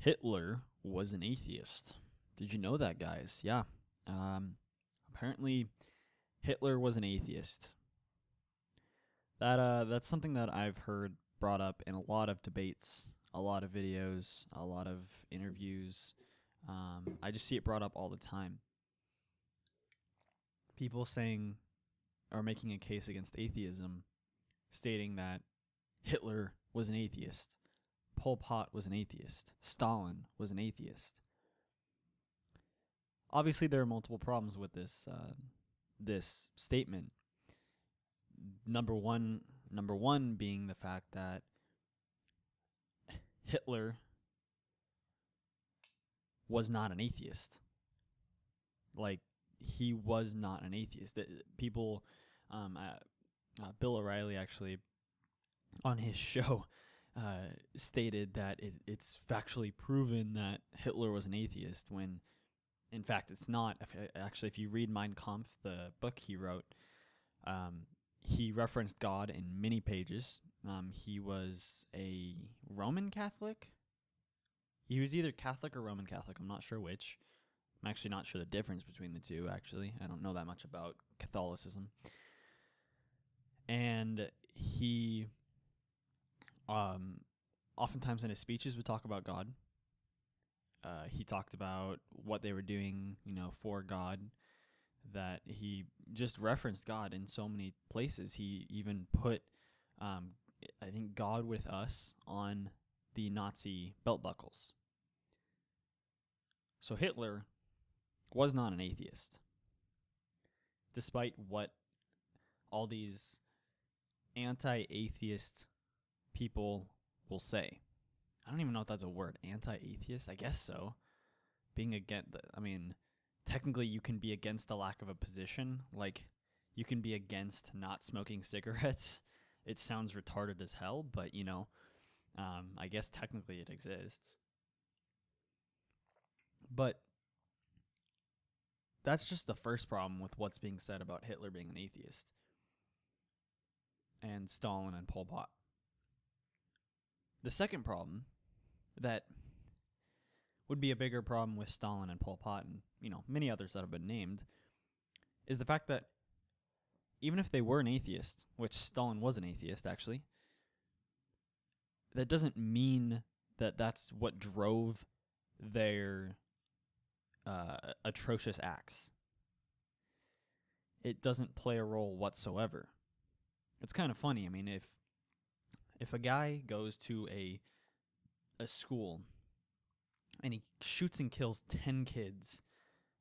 Hitler was an atheist. Did you know that, guys? Yeah. Apparently, Hitler was an atheist. That's something that I've heard brought up in a lot of debates, a lot of videos, a lot of interviews. I just see it brought up all the time. People saying or making a case against atheism, stating that Hitler was an atheist, Pol Pot was an atheist, Stalin was an atheist. Obviously, there are multiple problems with this statement. Number one being the fact that Hitler was not an atheist. Like, he was not an atheist. People, Bill O'Reilly actually, on his show, stated that it's factually proven that Hitler was an atheist, when in fact it's not. If you read Mein Kampf, the book he wrote, he referenced God in many pages. He was a Roman Catholic. He was either Catholic or Roman Catholic. I'm not sure which. I'm actually not sure the difference between the two, actually. I don't know that much about Catholicism. And he oftentimes in his speeches would talk about God. He talked about what they were doing, for God, that he just referenced God in so many places. He even put, I think, God with us on the Nazi belt buckles. So Hitler was not an atheist, despite what all these anti-atheist people will say. I don't even know if that's a word, anti-atheist. I guess so. Being against, technically you can be against the lack of a position. Like, you can be against not smoking cigarettes. It sounds retarded as hell, but I guess technically it exists. But that's just the first problem with what's being said about Hitler being an atheist and Stalin and Pol Pot. The second problem that would be a bigger problem with Stalin and Pol Pot and, many others that have been named, is the fact that even if they were an atheist, which Stalin was an atheist, actually, that doesn't mean that that's what drove their atrocious acts. It doesn't play a role whatsoever. It's kind of funny. If a guy goes to a school and he shoots and kills 10 kids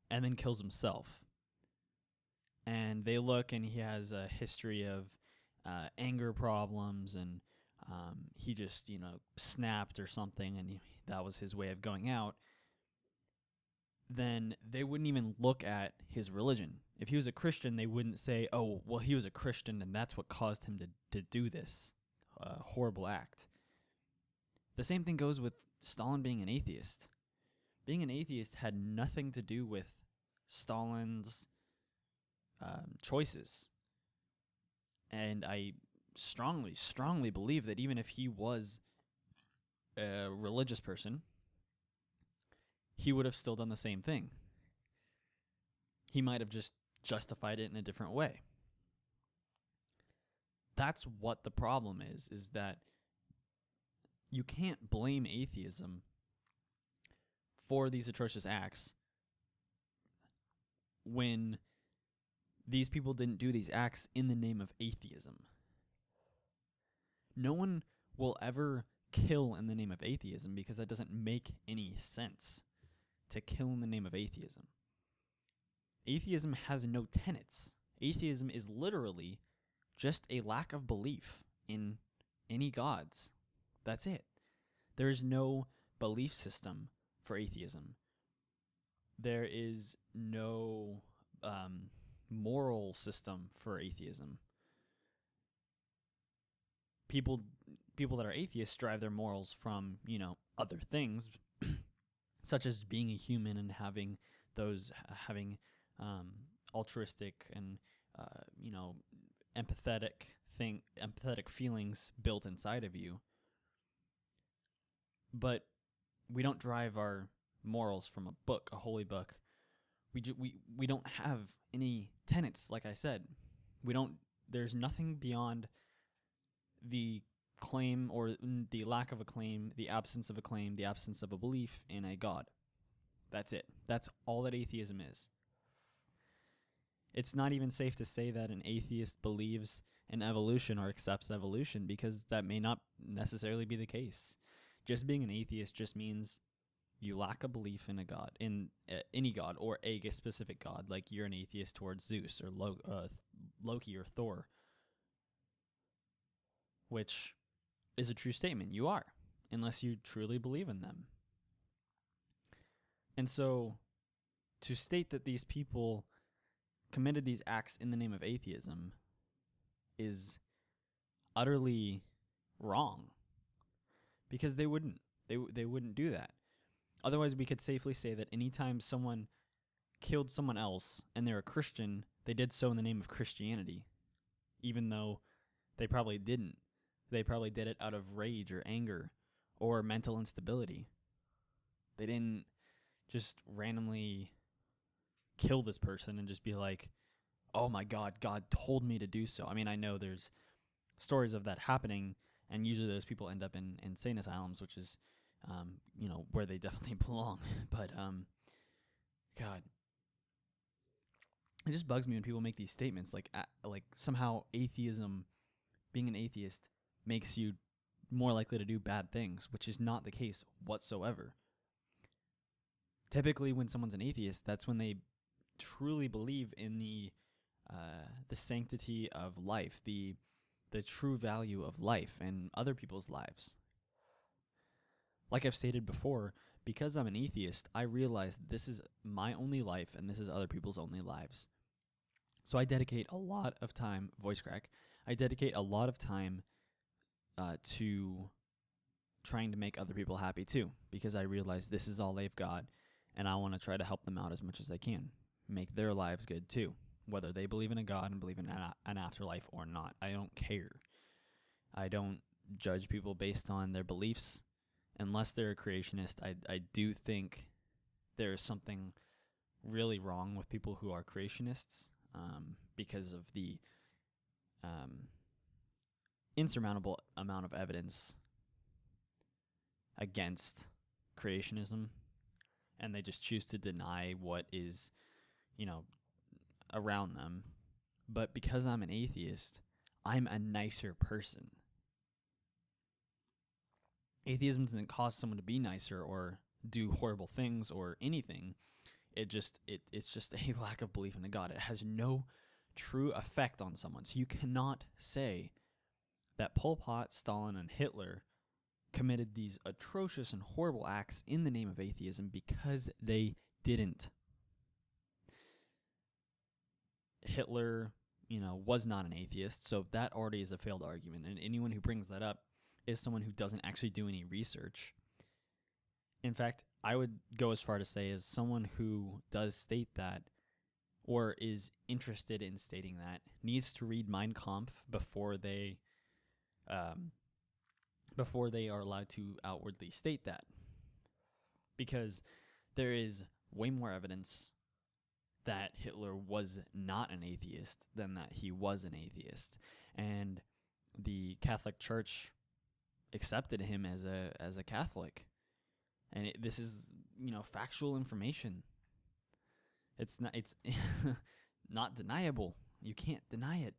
and then kills himself, and they look and he has a history of anger problems, and he just, snapped or something, and that was his way of going out, then they wouldn't even look at his religion. If he was a Christian, they wouldn't say, oh, well, he was a Christian and that's what caused him to do this horrible act. The same thing goes with Stalin being an atheist. Being an atheist had nothing to do with Stalin's choices. And I strongly, strongly believe that even if he was a religious person, he would have still done the same thing. He might have just justified it in a different way. That's what the problem is that you can't blame atheism for these atrocious acts when these people didn't do these acts in the name of atheism. No one will ever kill in the name of atheism because that doesn't make any sense, to kill in the name of atheism. Atheism has no tenets. Atheism is literally just a lack of belief in any gods. That's it. There is no belief system for atheism. There is no moral system for atheism. People that are atheists derive their morals from, other things, such as being a human and having altruistic and empathetic feelings built inside of you. But we don't derive our morals from a book, a holy book. We don't have any tenets, like I said. We don't. There's nothing beyond the claim or the lack of a claim, the absence of a claim, the absence of a belief in a God. That's it. That's all that atheism is. It's not even safe to say that an atheist believes in evolution or accepts evolution, because that may not necessarily be the case. Just being an atheist just means you lack a belief in a god, in any god or a specific god. Like you're an atheist towards Zeus or Loki or Thor, which is a true statement. You are, unless you truly believe in them. And so to state that these people committed these acts in the name of atheism is utterly wrong, because they wouldn't. They wouldn't do that. Otherwise, we could safely say that anytime someone killed someone else and they're a Christian, they did so in the name of Christianity, even though they probably didn't. They probably did it out of rage or anger or mental instability. They didn't just randomly kill this person and just be like, oh my God, God told me to do so. I mean, I know there's stories of that happening, and usually those people end up in insane asylums, which is, where they definitely belong. But, God, it just bugs me when people make these statements like somehow atheism, being an atheist, makes you more likely to do bad things, which is not the case whatsoever. Typically, when someone's an atheist, that's when they truly believe in the sanctity of life, the true value of life and other people's lives. Like I've stated before, because I'm an atheist, I realize this is my only life and this is other people's only lives. So I dedicate a lot of time, voice crack, I dedicate a lot of time to trying to make other people happy too, because I realize this is all they've got, and I want to try to help them out as much as I can, make their lives good too, whether they believe in a God and believe in an afterlife or not. I don't care. I don't judge people based on their beliefs. Unless they're a creationist, I do think there's something really wrong with people who are creationists, because of the insurmountable amount of evidence against creationism, and they just choose to deny what is, around them. But because I'm an atheist, I'm a nicer person. Atheism doesn't cause someone to be nicer or do horrible things or anything. It's just a lack of belief in a God. It has no true effect on someone. So you cannot say that Pol Pot, Stalin, and Hitler committed these atrocious and horrible acts in the name of atheism, because they didn't. Hitler, was not an atheist, so that already is a failed argument. And anyone who brings that up is someone who doesn't actually do any research. In fact, I would go as far to say, as someone who does state that, or is interested in stating that, needs to read Mein Kampf before they are allowed to outwardly state that. Because there is way more evidence that Hitler was not an atheist than that he was an atheist. And the Catholic Church accepted him as a Catholic. And this is, factual information. It's not deniable. You can't deny it.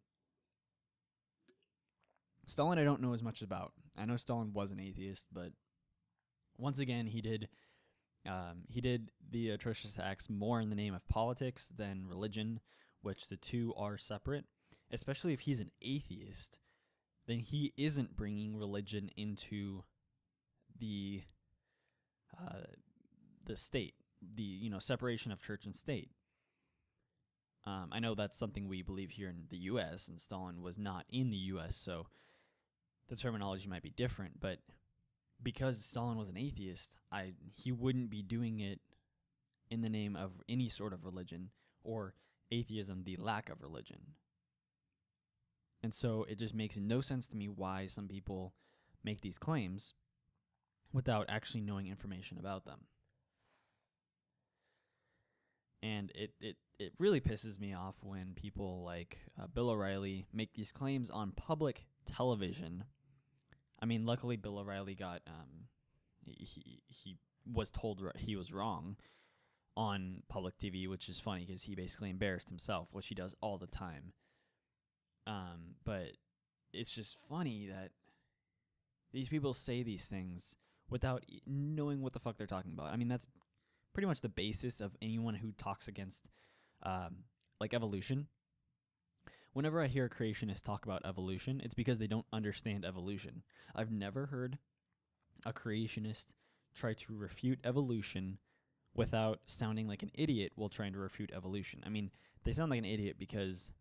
Stalin I don't know as much about. I know Stalin was an atheist, but once again, he did the atrocious acts more in the name of politics than religion, which the two are separate. Especially if he's an atheist, then he isn't bringing religion into the state, the separation of church and state. I know that's something we believe here in the U.S., and Stalin was not in the U.S., so the terminology might be different. But because Stalin was an atheist, he wouldn't be doing it in the name of any sort of religion, or atheism, the lack of religion. And so it just makes no sense to me why some people make these claims without actually knowing information about them. And it really pisses me off when people like Bill O'Reilly make these claims on public television. I mean, luckily Bill O'Reilly got he was told he was wrong on public TV, which is funny because he basically embarrassed himself, which he does all the time. But it's just funny that these people say these things without knowing what the fuck they're talking about. I mean, that's pretty much the basis of anyone who talks against like evolution. Whenever I hear a creationist talk about evolution, it's because they don't understand evolution. I've never heard a creationist try to refute evolution without sounding like an idiot while trying to refute evolution. I mean, they sound like an idiot because,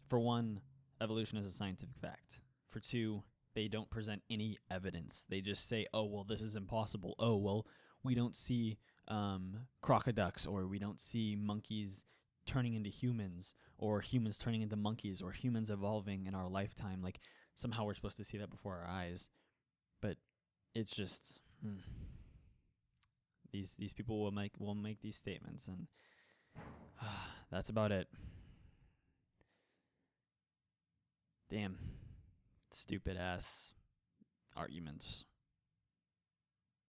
for one, evolution is a scientific fact. For two, they don't present any evidence. They just say, oh, well, this is impossible. Oh, well, we don't see crocoducks, or we don't see monkeys turning into humans, or humans turning into monkeys, or humans evolving in our lifetime. Like, somehow we're supposed to see that before our eyes. But it's just... These people will make these statements, and that's about it. Damn, stupid ass arguments.